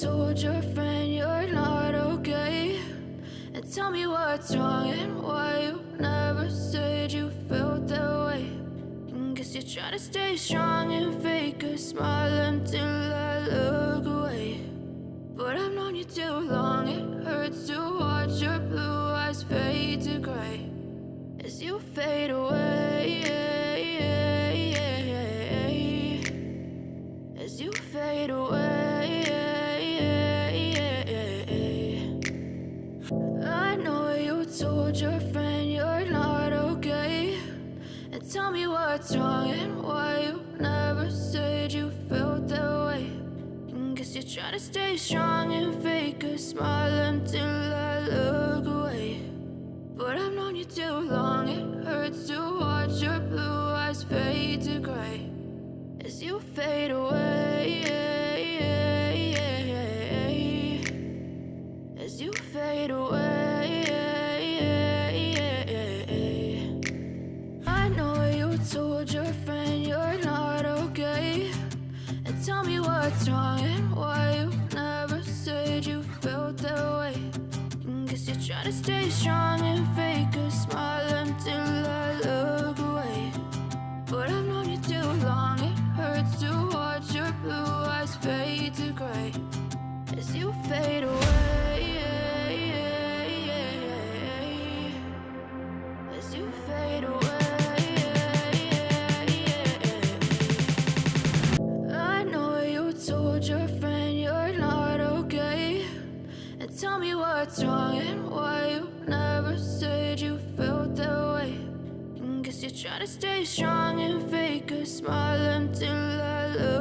told your friend you're not okay, and tell me what's wrong and why you never said you felt that way. And guess you're trying to stay strong and fake a smile until I look away. But I've known you too long, it hurts to watch your blue eyes fade to gray as you fade away, as you fade away. I know you told your friend you're not okay, and tell me what's wrong and why you never said you felt that way. And guess you're trying to stay strong and fake a smile until I look away. But I've known you too long, it hurts to watch your blue eyes fade to gray as you fade away, as you fade away. I know you told your friend you're not okay, and tell me what's wrong and why you never said you felt that way. And guess you're trying to stay strong and fake a smile until I look away. But I've known you too long, it hurts to watch your blue eyes fade to gray as you fade away, as you fade away. I know you told your friend you're not okay, and tell me what's wrong and why you never said you felt that way. And guess you're trying to stay strong and fake a smile until I look